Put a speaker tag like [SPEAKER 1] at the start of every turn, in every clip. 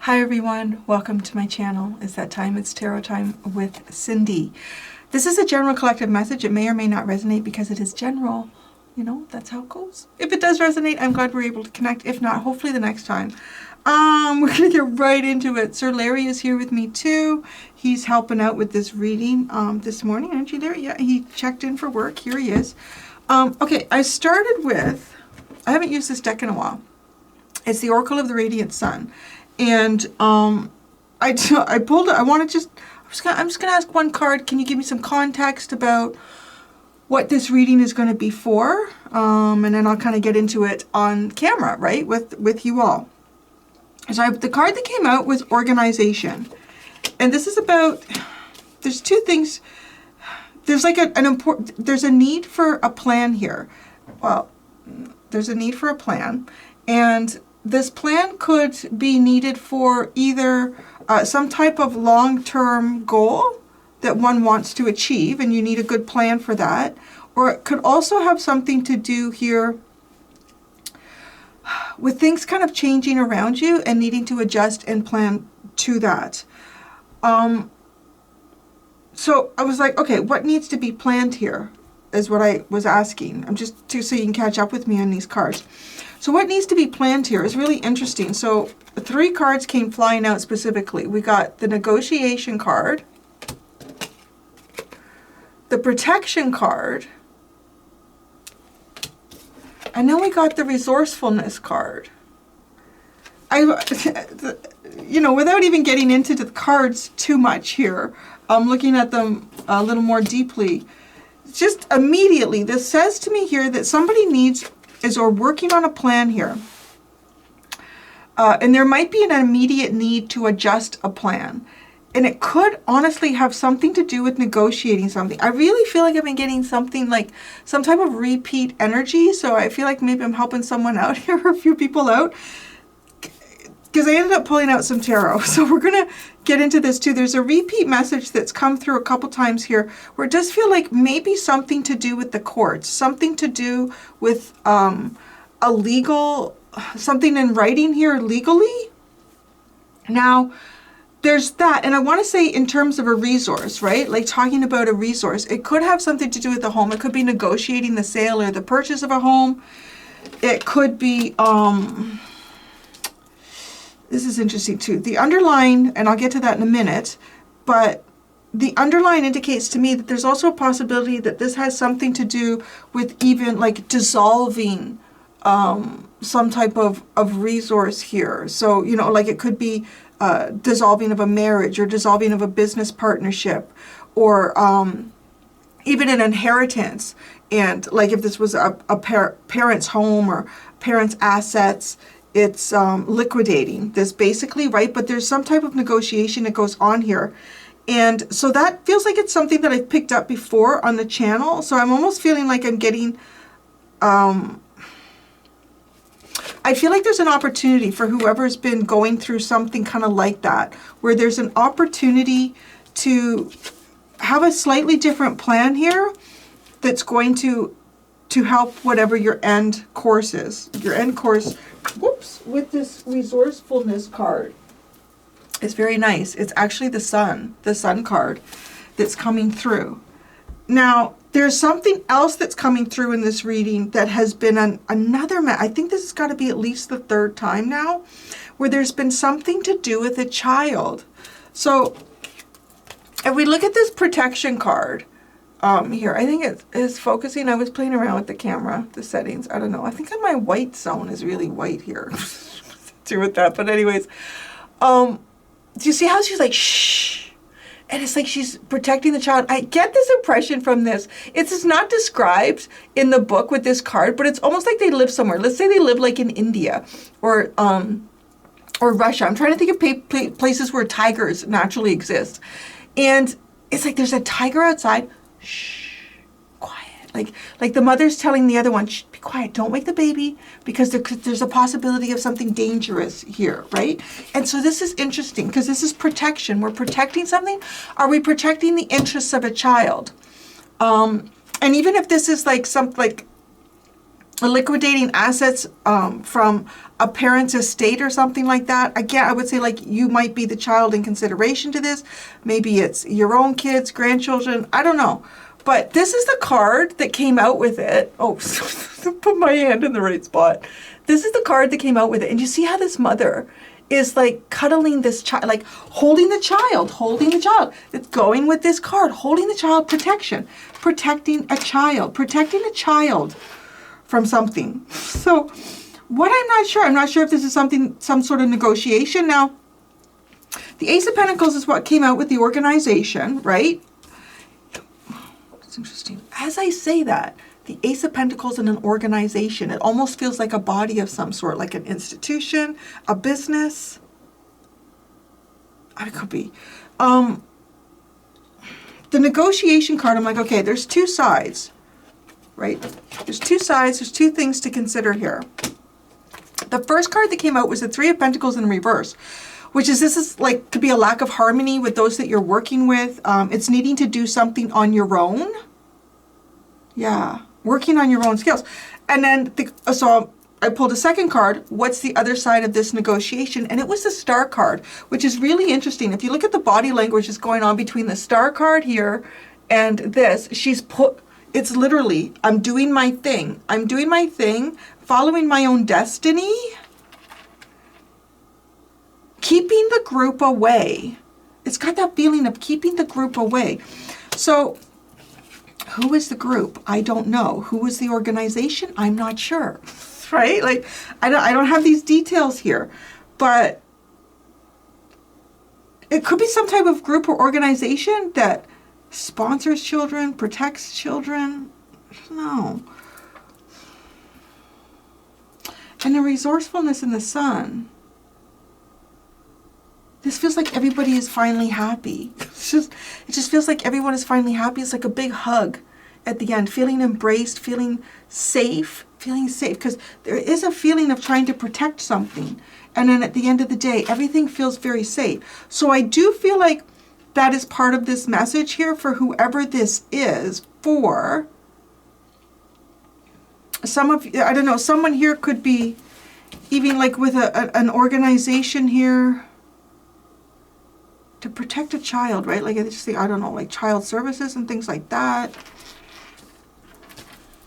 [SPEAKER 1] Hi everyone, welcome to my channel. It's that time, it's tarot time with Cindy. This is a general collective message. It may or may not resonate because it is general. You know, that's how it goes. If it does resonate, I'm glad we're able to connect. If not, hopefully the next time. We're gonna get right into it. Sir Larry is here with me too. He's helping out with this reading this morning. Aren't you there? Yeah, he checked in for work. Here he is. Okay, I started with, I haven't used this deck in a while. It's the Oracle of the Radiant Sun. And I pulled it. I'm just gonna ask one card. Can you give me some context about what this reading is going to be for? And then I'll kind of get into it on camera, right, with you all. So the card that came out was organization, and this is about. There's two things. There's like there's a need for a plan here. Well, there's a need for a plan, and this plan could be needed for either some type of long-term goal that one wants to achieve, and you need a good plan for that. Or it could also have something to do here with things kind of changing around you and needing to adjust and plan to that. So I was like, okay, what needs to be planned here is what I was asking. I'm just so you can catch up with me on these cards. So what needs to be planned here is really interesting. So 3 cards came flying out specifically. We got the negotiation card, the protection card, and then we got the resourcefulness card. You know, without even getting into the cards too much here, I'm looking at them a little more deeply. Just immediately, this says to me here that somebody needs or working on a plan here. And there might be an immediate need to adjust a plan. And it could honestly have something to do with negotiating something. I really feel like I've been getting something like some type of repeat energy. So I feel like maybe I'm helping someone out here, or a few people out. Because I ended up pulling out some tarot. So we're going to get into this too. There's a repeat message that's come through a couple times here where it does feel like maybe something to do with the courts, something to do with a legal, something in writing here legally. Now, there's that. And I want to say in terms of a resource, right? Like talking about a resource. It could have something to do with the home. It could be negotiating the sale or the purchase of a home. It could be... This is interesting too. The underline, and I'll get to that in a minute, but the underline indicates to me that there's also a possibility that this has something to do with even like dissolving some type of resource here. So, you know, like it could be dissolving of a marriage or dissolving of a business partnership, or even an inheritance. And like if this was a parent's home or parent's assets, it's liquidating this basically, right? But there's some type of negotiation that goes on here. And so that feels like it's something that I've picked up before on the channel. So I'm almost feeling like I'm getting, I feel like there's an opportunity for whoever's been going through something kind of like that, where there's an opportunity to have a slightly different plan here that's going to help whatever your end course is. Your end course, whoops, with this resourcefulness card. It's very nice. It's actually the sun card that's coming through. Now, there's something else that's coming through in this reading that has been I think this has got to be at least the 3rd time now, where there's been something to do with a child. So, if we look at this protection card, here, I think it is focusing. I was playing around with the camera, the settings. I don't know. I think my white zone is really white here. Do with that. But anyways, do you see how she's like, shh? And it's like she's protecting the child. I get this impression from this. It's not described in the book with this card, but it's almost like they live somewhere. Let's say they live like in India or Russia. I'm trying to think of places where tigers naturally exist. And it's like there's a tiger outside. Shh, quiet. Like the mother's telling the other one, shh, be quiet, don't wake the baby, because there's a possibility of something dangerous here, right? And so this is interesting because this is protection. We're protecting something. Are we protecting the interests of a child? And even if this is like liquidating assets from a parent's estate or something like that. Again, I would say like you might be the child in consideration to this. Maybe it's your own kids, grandchildren. I don't know. But this is the card that came out with it. Oh, put my hand in the right spot. This is the card that came out with it. And you see how this mother is like cuddling this child, like holding the child, holding the child. It's going with this card, holding the child, protection, protecting a child from something. So what I'm not sure if this is something, some sort of negotiation. Now, the Ace of Pentacles is what came out with the organization, right? It's interesting. As I say that, the Ace of Pentacles in an organization, it almost feels like a body of some sort, like an institution, a business. It could be. The negotiation card, I'm like, okay, there's two sides, right? There's two sides, there's two things to consider here. The first card that came out was the Three of Pentacles in reverse, which is, this is like, could be a lack of harmony with those that you're working with. It's needing to do something on your own. Yeah, working on your own skills. And then, so I pulled a second card. What's the other side of this negotiation? And it was the Star card, which is really interesting. If you look at the body language that's going on between the Star card here and this, it's literally, I'm doing my thing. I'm doing my thing, following my own destiny, keeping the group away. It's got that feeling of keeping the group away. So who is the group? I don't know. Who is the organization? I'm not sure. Right? Like, I don't have these details here, but it could be some type of group or organization that sponsors children, protects children. No. And the resourcefulness in the Sun. This feels like everybody is finally happy. It just feels like everyone is finally happy. It's like a big hug at the end, feeling embraced, feeling safe, because there is a feeling of trying to protect something. And then at the end of the day, everything feels very safe. So I do feel like that is part of this message here for whoever this is for. Some of you, I don't know, someone here could be even like with an organization here to protect a child, right? Like I just think, I don't know, like child services and things like that.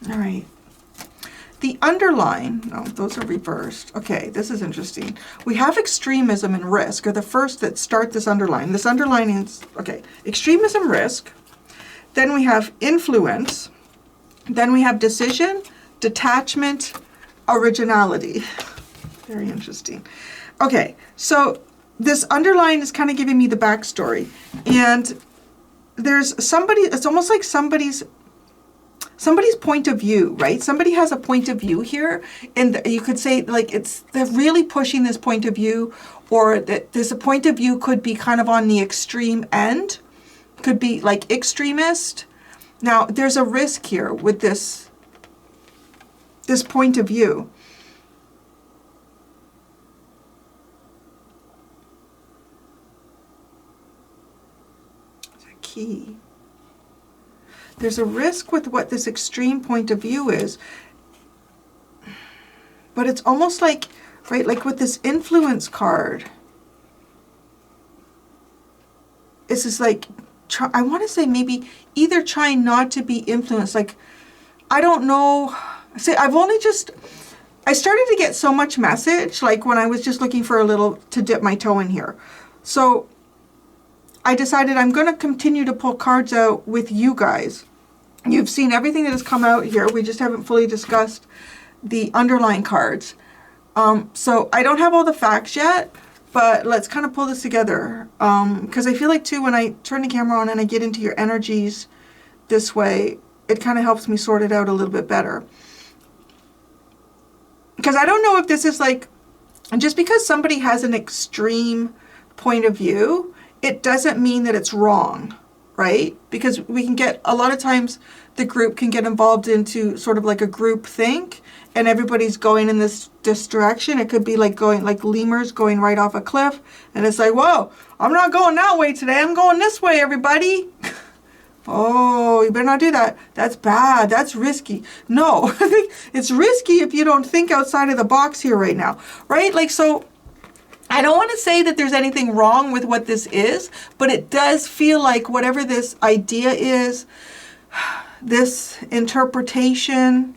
[SPEAKER 1] All right. The underline, no, those are reversed. Okay, this is interesting. We have extremism and risk are the first that start this underline. This underline is, okay, extremism, risk. Then we have influence. Then we have decision, detachment, originality. Very interesting. Okay, so this underline is kind of giving me the backstory. And there's somebody, it's almost like somebody's point of view, right? Somebody has a point of view here, and you could say like they're really pushing this point of view, or that there's a point of view could be kind of on the extreme end, could be like extremist. Now there's a risk here with this point of view. It's a key. There's a risk with what this extreme point of view is, but it's almost like, right, like with this influence card, it's just like, I want to say maybe either trying not to be influenced, like, I don't know, say I started to get so much message, like when I was just looking for a little to dip my toe in here. So I decided I'm going to continue to pull cards out with you guys. You've seen everything that has come out here. We just haven't fully discussed the underlying cards. So I don't have all the facts yet, but let's kind of pull this together. Because I feel like too, when I turn the camera on and I get into your energies this way, it kind of helps me sort it out a little bit better. Because I don't know if this is like, just because somebody has an extreme point of view, it doesn't mean that it's wrong. Right? Because we can get, a lot of times the group can get involved into sort of like a group think, and everybody's going in this direction. It could be like going, like lemurs going right off a cliff, and it's like, whoa, I'm not going that way today, I'm going this way, everybody. Oh, you better not do that. That's bad. That's risky. No, I think it's risky if you don't think outside of the box here right now, right? Like, so I don't want to say that there's anything wrong with what this is, but it does feel like whatever this idea is, this interpretation,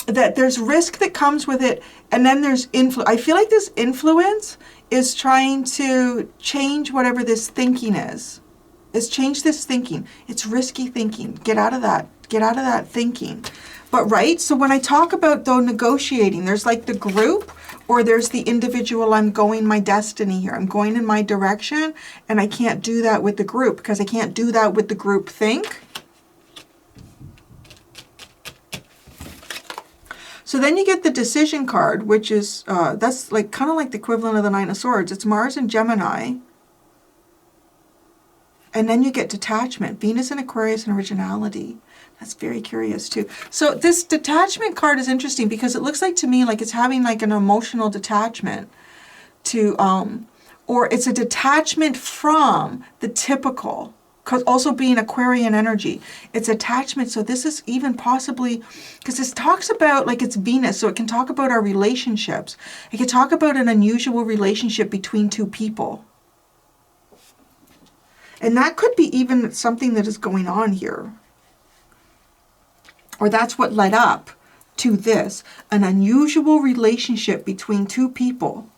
[SPEAKER 1] that there's risk that comes with it, and then there's I feel like this influence is trying to change whatever this thinking is. Is change this thinking. It's risky thinking. Get out of that. Get out of that thinking. But right, so when I talk about though negotiating, there's like the group or there's the individual. I'm going my destiny here. I'm going in my direction, and I can't do that with the group because I can't do that with the group think. So then you get the decision card, which is, that's like kind of like the equivalent of the Nine of Swords. It's Mars and Gemini. And then you get detachment, Venus and Aquarius and originality. That's very curious too. So this detachment card is interesting because it looks like to me like it's having like an emotional detachment to, or it's a detachment from the typical, because also being Aquarian energy, it's attachment. So this is even possibly, because this talks about like it's Venus, so it can talk about our relationships. It can talk about an unusual relationship between two people. And that could be even something that is going on here. Or that's what led up to this, an unusual relationship between two people.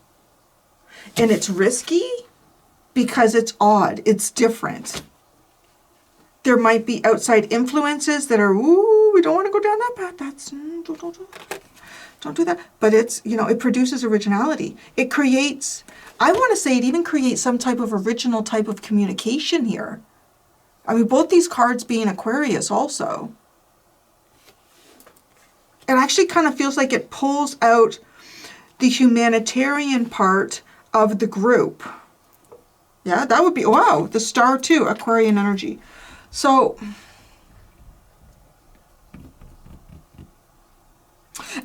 [SPEAKER 1] And it's risky because it's odd, it's different. There might be outside influences that are, ooh, we don't want to go down that path. That's, don't do that. But it's, you know, it produces originality. It creates, I want to say it even creates some type of original type of communication here. I mean, both these cards being Aquarius also. It actually kind of feels like it pulls out the humanitarian part of the group. Yeah, that would be, wow, the star too, Aquarian energy. So,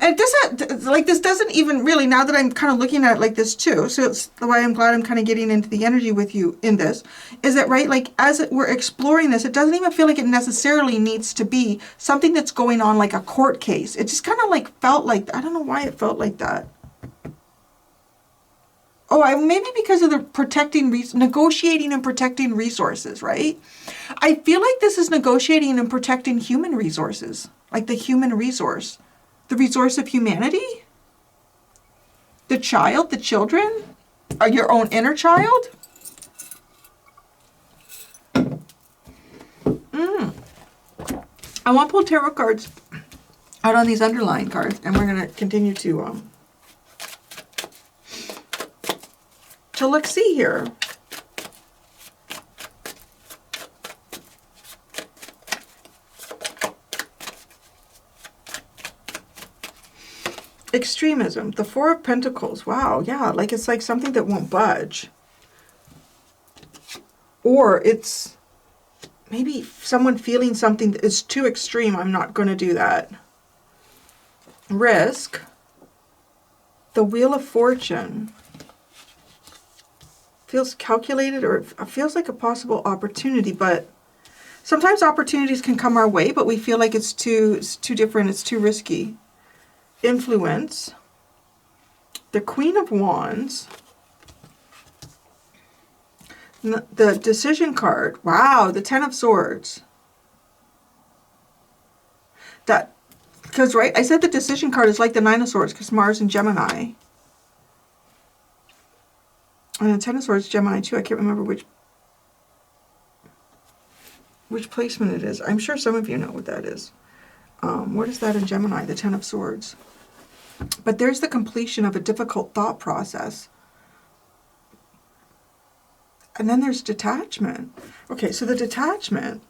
[SPEAKER 1] and this doesn't even really, now that I'm kind of looking at it like this too, so it's the way I'm glad I'm kind of getting into the energy with you in this, is that, right, like we're exploring this, it doesn't even feel like it necessarily needs to be something that's going on like a court case. It just kind of like felt like, I don't know why it felt like that. Oh, maybe because of the negotiating and protecting resources, right? I feel like this is negotiating and protecting human resources, like the human resource. The resource of humanity? The child, the children? Or your own inner child? I want to pull tarot cards out on these underlying cards, and we're going to continue to look, see here. Extremism, the Four of Pentacles. Wow, yeah, like it's like something that won't budge. Or it's maybe someone feeling something that is too extreme. I'm not going to do that. Risk, the Wheel of Fortune. Feels calculated, or it feels like a possible opportunity, but sometimes opportunities can come our way, but we feel like it's too different, it's too risky. Influence, the Queen of Wands, the Decision card. Wow, the Ten of Swords. That, because, right, I said the Decision card is like the Nine of Swords because Mars and Gemini. And the Ten of Swords, Gemini too. I can't remember which placement it is. I'm sure some of you know what that is. What is that in Gemini? The Ten of Swords. But there's the completion of a difficult thought process. And then there's detachment. Okay, so the detachment,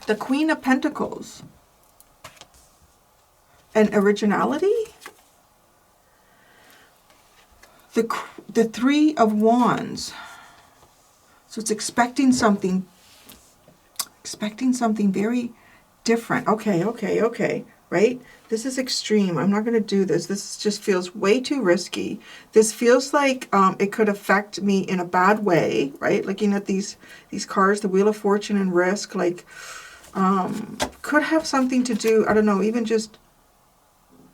[SPEAKER 1] the Queen of Pentacles, and originality. The Three of Wands. So it's expecting something very different. Okay. right? This is extreme. I'm not going to do this. This just feels way too risky. This feels like it could affect me in a bad way, right? Looking at these cards, the Wheel of Fortune and risk, like could have something to do, I don't know, even just,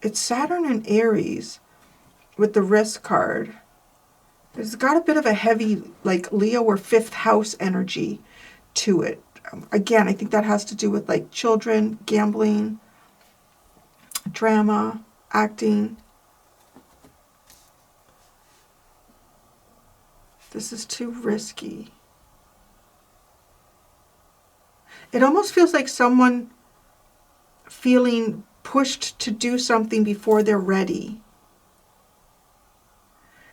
[SPEAKER 1] it's Saturn and Aries with the risk card. It's got a bit of a heavy, like Leo or fifth house energy to it. Again, I think that has to do with like children, gambling, drama, acting. This is too risky. It almost feels like someone feeling pushed to do something before they're ready.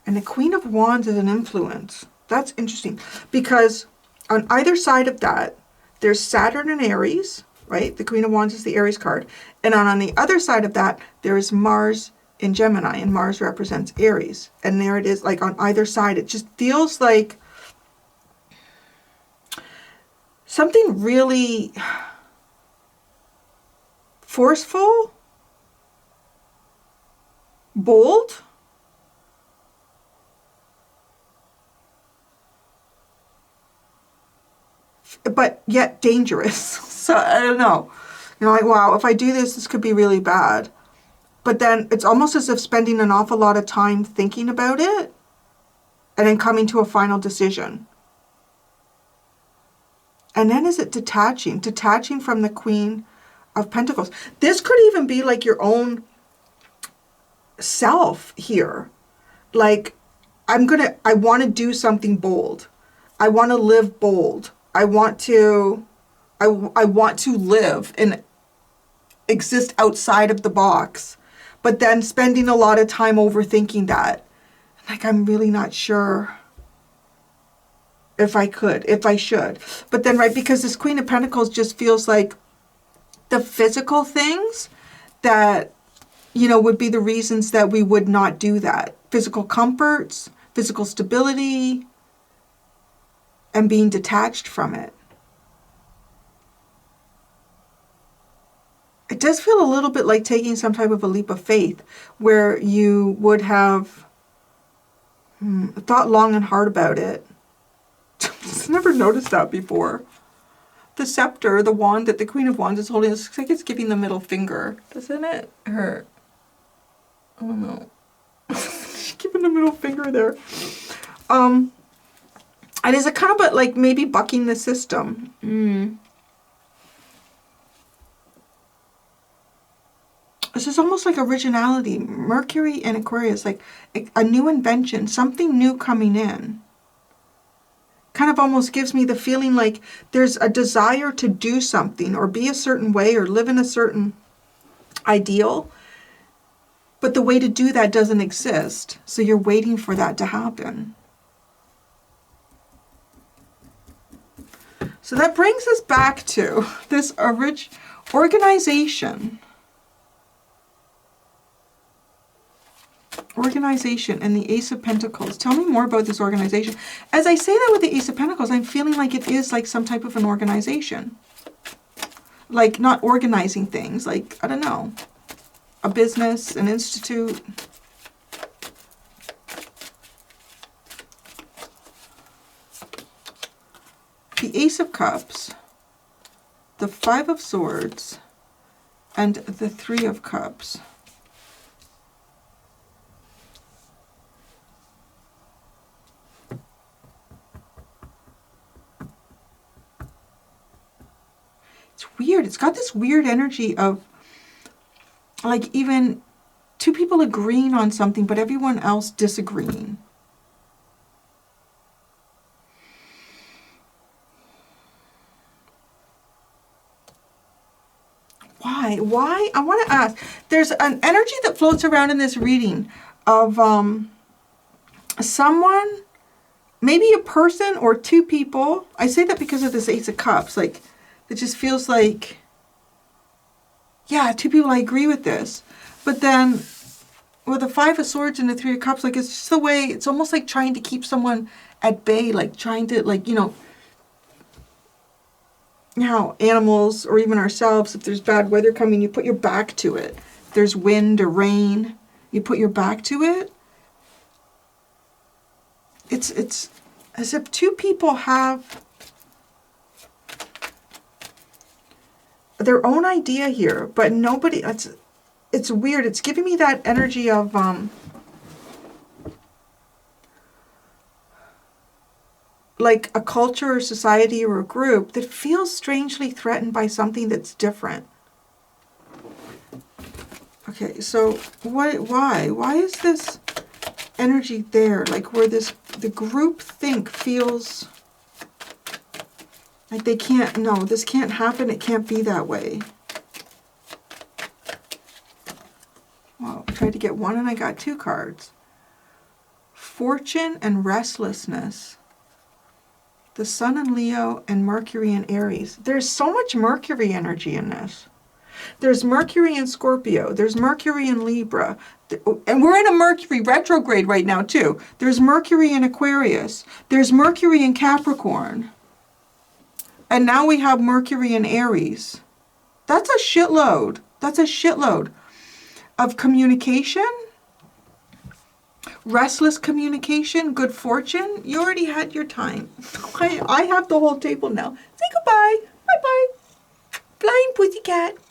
[SPEAKER 1] And the Queen of Wands is an influence. That's interesting because on either side of that, there's Saturn and Aries, right? The Queen of Wands is the Aries card. And on the other side of that, there is Mars in Gemini, and Mars represents Aries. And there it is, like on either side. It just feels like something really forceful, bold, but yet dangerous. So I don't know. You know, like, wow, if I do this, this could be really bad. But then it's almost as if spending an awful lot of time thinking about it and then coming to a final decision. And then is it detaching? Detaching from the Queen of Pentacles. This could even be like your own self here. Like, I want to do something bold. I want to live bold. I want to live and exist outside of the box. But then spending a lot of time overthinking that. Like, I'm really not sure if I should. But then, right, because this Queen of Pentacles just feels like the physical things that, you know, would be the reasons that we would not do that. Physical comforts, physical stability, and being detached from it. It does feel a little bit like taking some type of a leap of faith where you would have thought long and hard about it. I've never noticed that before. The scepter, the wand that the Queen of Wands is holding, it looks like it's giving the middle finger. Doesn't it hurt? I don't know. She's giving the middle finger there. And is it kind of like maybe bucking the system? This is almost like originality. Mercury and Aquarius, like a new invention, something new coming in. Kind of almost gives me the feeling like there's a desire to do something or be a certain way or live in a certain ideal. But the way to do that doesn't exist. So you're waiting for that to happen. So that brings us back to this organization. Organization and the Ace of Pentacles. Tell me more about this organization. As I say that with the Ace of Pentacles, I'm feeling like it is like some type of an organization. Like not organizing things, like, I don't know, a business, an institute. The Ace of Cups, the Five of Swords, and the Three of Cups. It's weird. It's got this weird energy of like even two people agreeing on something, but everyone else disagreeing. Why? I want to ask. There's an energy that floats around in this reading of someone, maybe a person or two people. I say that because of this Ace of Cups. Like, it just feels like, yeah, two people, I agree with this. But then with the Five of Swords and the Three of Cups, like, it's just the way, it's almost like trying to keep someone at bay, like trying to, like, you know, how animals or even ourselves, if there's bad weather coming, you put your back to it. If there's wind or rain, you put your back to it. It's as if two people have their own idea here, but nobody, it's weird. It's giving me that energy of like a culture or society or a group that feels strangely threatened by something that's different. Okay, so why is this energy there? Like where the group think feels like they can't, no, this can't happen, it can't be that way. Well, I tried to get one and I got two cards. Fortune and restlessness. The Sun in Leo and Mercury in Aries. There's so much Mercury energy in this. There's Mercury in Scorpio. There's Mercury in Libra. And we're in a Mercury retrograde right now too. There's Mercury in Aquarius. There's Mercury in Capricorn. And now we have Mercury in Aries. That's a shitload. That's a shitload of communication. Restless communication, good fortune. You already had your time. I have the whole table now. Say goodbye. Bye-bye. Flying pussycat. Meow,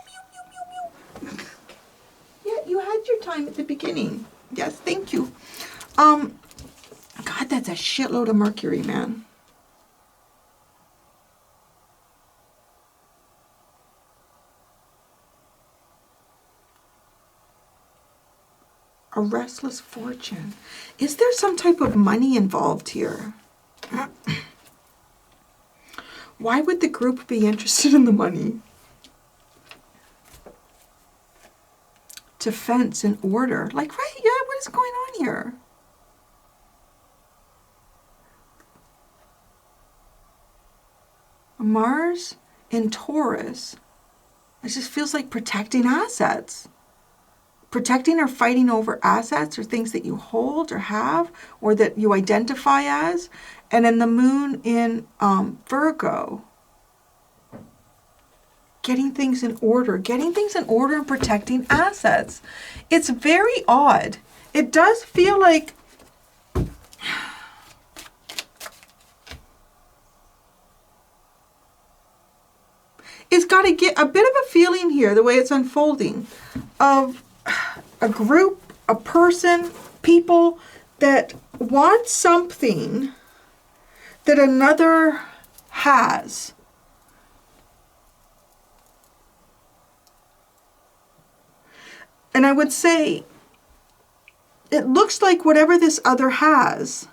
[SPEAKER 1] meow, meow, meow. Yeah, you had your time at the beginning. Yes, thank you. God, that's a shitload of Mercury, man. A restless fortune. Is there some type of money involved here? Why would the group be interested in the money? Defense and order. Like, right, yeah, what is going on here? Mars in Taurus. It just feels like protecting assets. Protecting or fighting over assets or things that you hold or have or that you identify as. And then the moon in Virgo. Getting things in order. Getting things in order and protecting assets. It's very odd. It does feel like it's got to get a bit of a feeling here, the way it's unfolding, of a group, a person, people that want something that another has. And I would say, it looks like whatever this other has,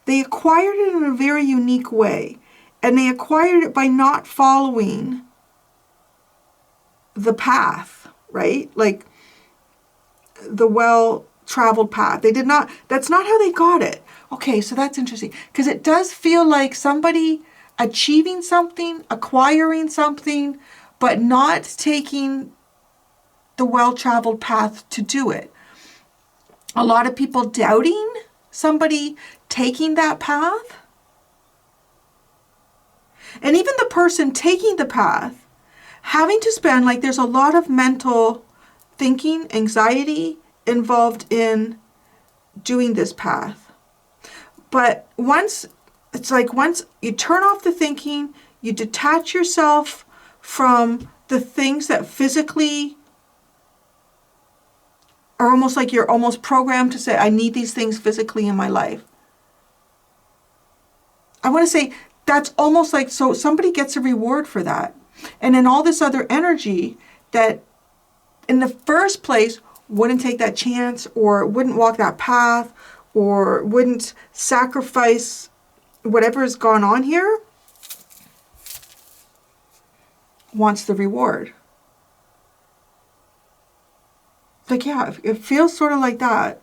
[SPEAKER 1] they acquired it in a very unique way. And they acquired it by not following the path, right? Like the well-traveled path. They did not, that's not how they got it. Okay, so that's interesting. Because it does feel like somebody achieving something, acquiring something, but not taking the well-traveled path to do it. A lot of people doubting somebody taking that path. And even the person taking the path, having to spend, like there's a lot of mental thinking, anxiety involved in doing this path. But once you turn off the thinking, you detach yourself from the things that physically are almost like you're almost programmed to say, I need these things physically in my life. I want to say, that's almost like, so somebody gets a reward for that. And then all this other energy that in the first place wouldn't take that chance or wouldn't walk that path or wouldn't sacrifice whatever has gone on here, wants the reward. Like, yeah, it feels sort of like that.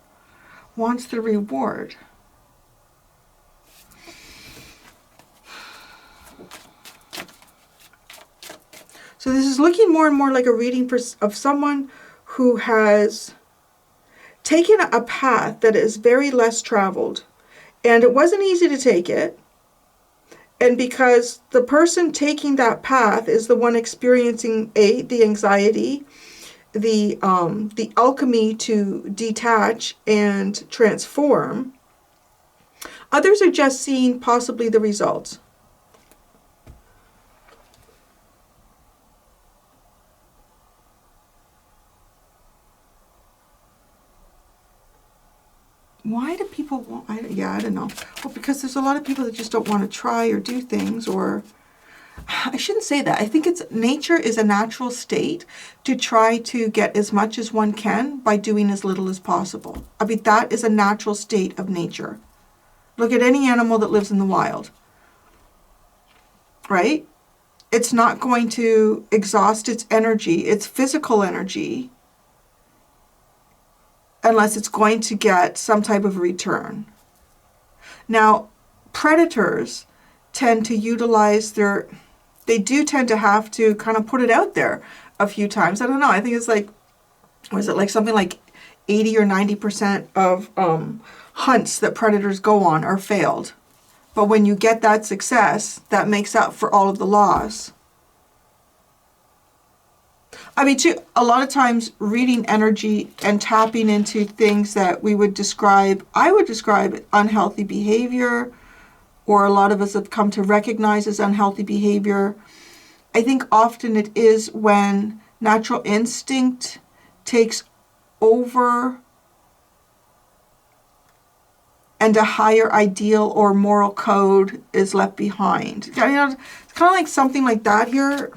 [SPEAKER 1] Wants the reward. So this is looking more and more like a reading of someone who has taken a path that is very less traveled. And it wasn't easy to take it. And because the person taking that path is the one experiencing the anxiety, the alchemy to detach and transform, others are just seeing possibly the results. Why do people want, I don't know. Well, because there's a lot of people that just don't want to try or do things, or I shouldn't say that. I think it's nature is a natural state to try to get as much as one can by doing as little as possible. I mean, that is a natural state of nature. Look at any animal that lives in the wild, right? It's not going to exhaust its energy, its physical energy, unless it's going to get some type of return. Now, predators tend to utilize they do tend to have to kind of put it out there a few times. I don't know, I think it's like, was it like something like 80 or 90% of hunts that predators go on are failed. But when you get that success, that makes up for all of the loss. I mean, too, a lot of times reading energy and tapping into things that I would describe unhealthy behavior, or a lot of us have come to recognize as unhealthy behavior. I think often it is when natural instinct takes over and a higher ideal or moral code is left behind. You know, it's kind of like something like that here.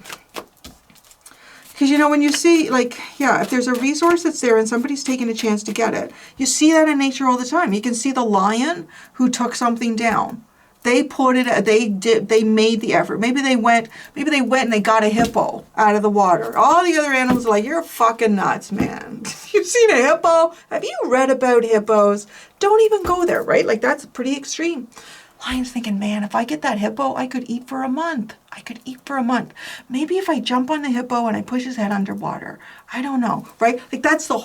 [SPEAKER 1] Because, you know, when you see, like, yeah, if there's a resource that's there and somebody's taking a chance to get it, you see that in nature all the time. You can see the lion who took something down. They put it, they made the effort. Maybe they went and they got a hippo out of the water. All the other animals are like, you're fucking nuts, man. You've seen a hippo? Have you read about hippos? Don't even go there, right? Like, that's pretty extreme. Lion's thinking, man, if I get that hippo, I could eat for a month. Maybe if I jump on the hippo and I push his head underwater. I don't know, right? Like, that's the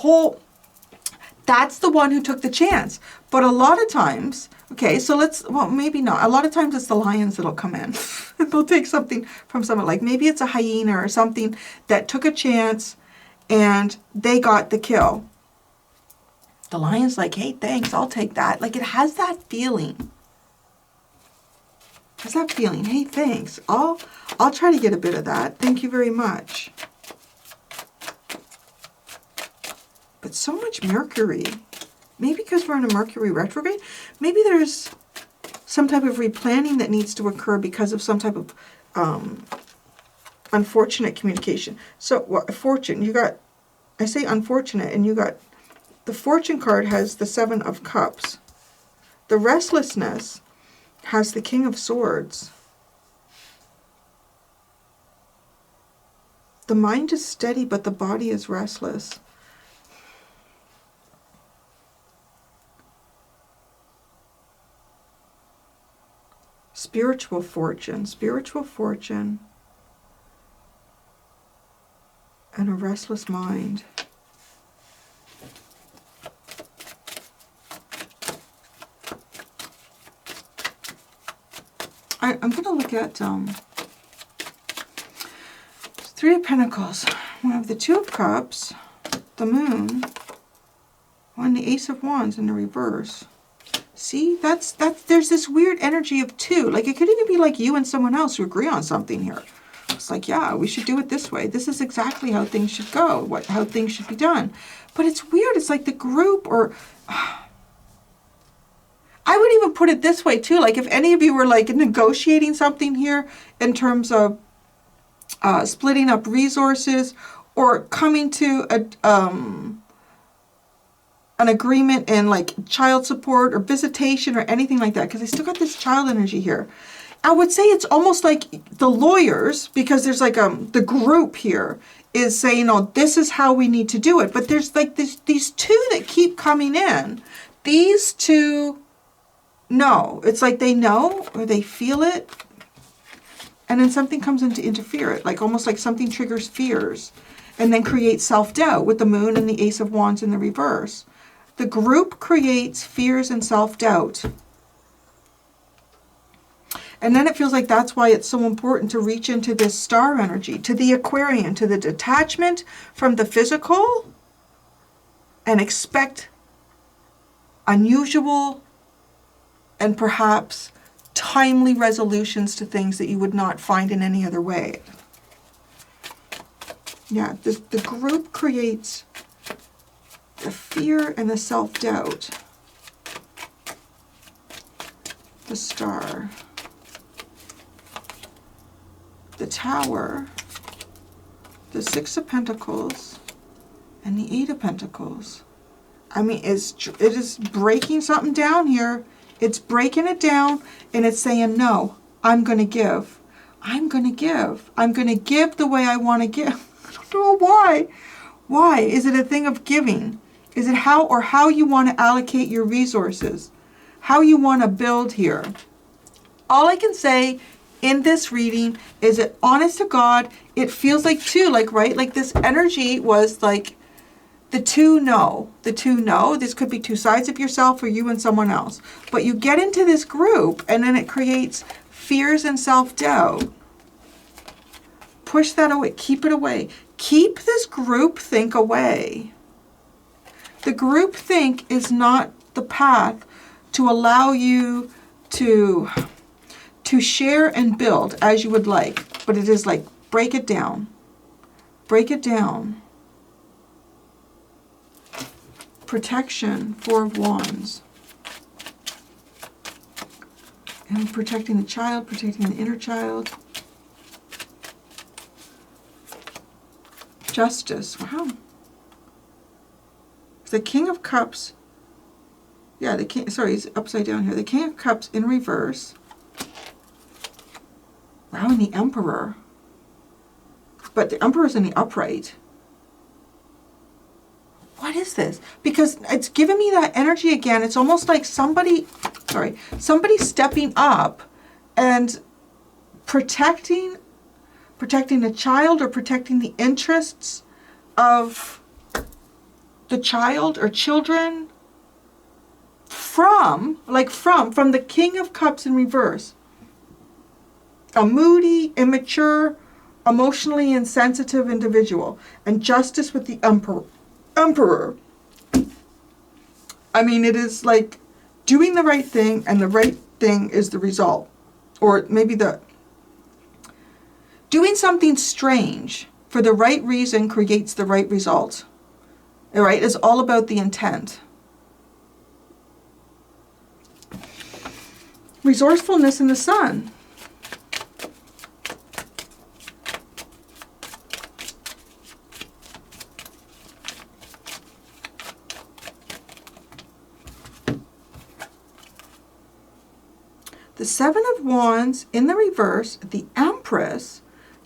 [SPEAKER 1] one who took the chance. But a lot of times, okay, so maybe not. A lot of times it's the lions that'll come in. They'll take something from someone, like maybe it's a hyena or something that took a chance and they got the kill. The lion's like, hey, thanks, I'll take that. Like, it has that feeling. Hey, thanks. I'll try to get a bit of that. Thank you very much. But so much Mercury. Maybe because we're in a Mercury retrograde. Maybe there's some type of replanning that needs to occur because of some type of unfortunate communication. So, fortune, I say unfortunate, and the fortune card has the 7 of Cups. The restlessness has the King of Swords. The mind is steady, but the body is restless. Spiritual fortune, and a restless mind. I'm going to look at 3 of Pentacles. We have the 2 of Cups, the Moon, the Ace of Wands in the reverse. See, there's this weird energy of 2. Like, it could even be like you and someone else who agree on something here. It's like, yeah, we should do it this way. This is exactly how things should go, how things should be done. But it's weird. It's like the group, or I would even put it this way too. Like, if any of you were like negotiating something here in terms of splitting up resources or coming to an agreement in like child support or visitation or anything like that, because I still got this child energy here. I would say it's almost like the lawyers, because there's like the group here is saying, oh, this is how we need to do it. But there's like these 2 that keep coming in. These 2 know. It's like they know or they feel it. And then something comes in to interfere it, like almost like something triggers fears and then creates self-doubt with the Moon and the Ace of Wands in the reverse. The group creates fears and self-doubt. And then it feels like that's why it's so important to reach into this star energy, to the Aquarian, to the detachment from the physical, and expect unusual and perhaps timely resolutions to things that you would not find in any other way. Yeah, the group creates the fear and the self-doubt. The Star. The Tower. The Six of Pentacles. And the Eight of Pentacles. I mean, it is breaking something down here. It's breaking it down, and it's saying, no, I'm going to give. I'm going to give. I'm going to give the way I want to give. I don't know why. Why? Is it a thing of giving? Is it how you want to allocate your resources? How you want to build here? All I can say in this reading is that, honest to God, it feels like two, right? Like this energy was like, the two know. This could be two sides of yourself or you and someone else. But you get into this group and then it creates fears and self-doubt. Push that away. Keep it away. Keep this group think away. The group think is not the path to allow you to share and build as you would like. But it is like, break it down. Break it down. Protection, Four of Wands. And protecting the child, protecting the inner child. Justice, wow. The King of Cups, yeah, the King, sorry, he's upside down here. The King of Cups in reverse. Wow, and the Emperor. But the Emperor's in the upright. What is this? Because it's giving me that energy again. It's almost like somebody stepping up and protecting the child or protecting the interests of the child or children from the King of Cups in reverse. A moody, immature, emotionally insensitive individual. And Justice with the Emperor. I mean, it is like doing the right thing, and the right thing is the result. Or maybe doing something strange for the right reason creates the right result. All right? It's all about the intent. Resourcefulness in the Sun. The Seven of Wands in the reverse, the Empress.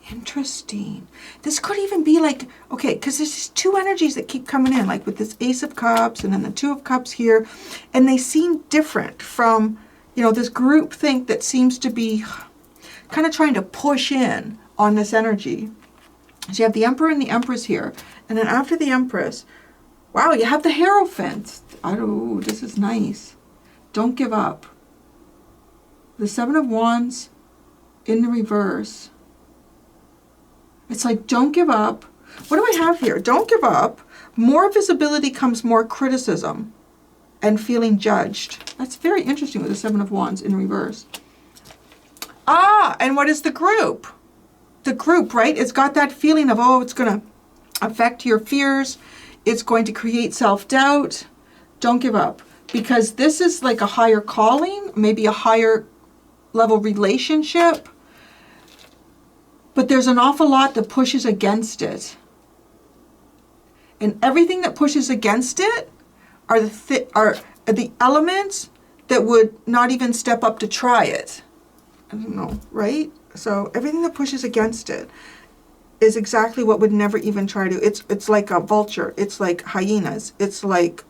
[SPEAKER 1] Interesting. This could even be like, okay, because there's just two energies that keep coming in, like with this Ace of Cups and then the Two of Cups here. And they seem different from, this group think that seems to be kind of trying to push in on this energy. So you have the Emperor and the Empress here. And then after the Empress, wow, you have the Hierophant. This is nice. Don't give up. The Seven of Wands in the reverse. It's like, don't give up. What do I have here? Don't give up. More visibility comes more criticism and feeling judged. That's very interesting with the Seven of Wands in reverse. And what is the group? The group, right? It's got that feeling of, it's going to affect your fears. It's going to create self-doubt. Don't give up. Because this is like a higher calling, maybe a higher level relationship, but there's an awful lot that pushes against it, and everything that pushes against it are the elements that would not even step up to try it. I don't know, right? So everything that pushes against it is exactly what would never even try to. It's like a vulture. It's like hyenas. It's like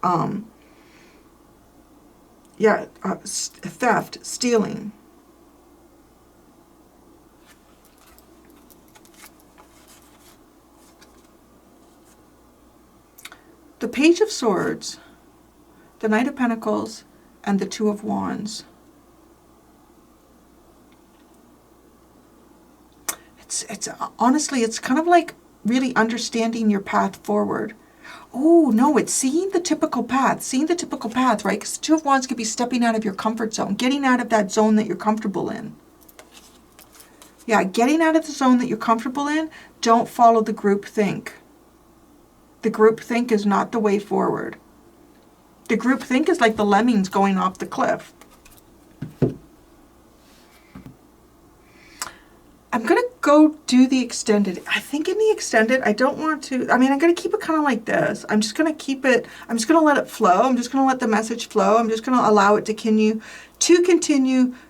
[SPEAKER 1] theft, stealing. The Page of Swords, the Knight of Pentacles, and the Two of Wands. it's honestly, it's kind of like really understanding your path forward. Oh, no, it's seeing the typical path, right? Because the Two of Wands could be stepping out of your comfort zone, getting out of that zone that you're comfortable in. Yeah, getting out of the zone that you're comfortable in. Don't follow the group think. The group think is not the way forward. The group think is like the lemmings going off the cliff. I'm going to go do the extended. I think in the extended, I don't want to, I mean, I'm going to keep it kind of like this. I'm just going to keep it, I'm just going to let it flow. I'm just going to let the message flow. I'm just going to allow it to continue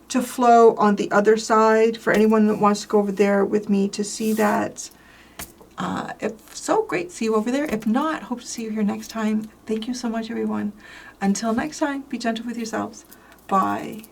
[SPEAKER 1] to flow on the other side for anyone that wants to go over there with me to see that. If so, great, see you over there. If not, hope to see you here next time. Thank you so much, everyone. Until next time, be gentle with yourselves. Bye.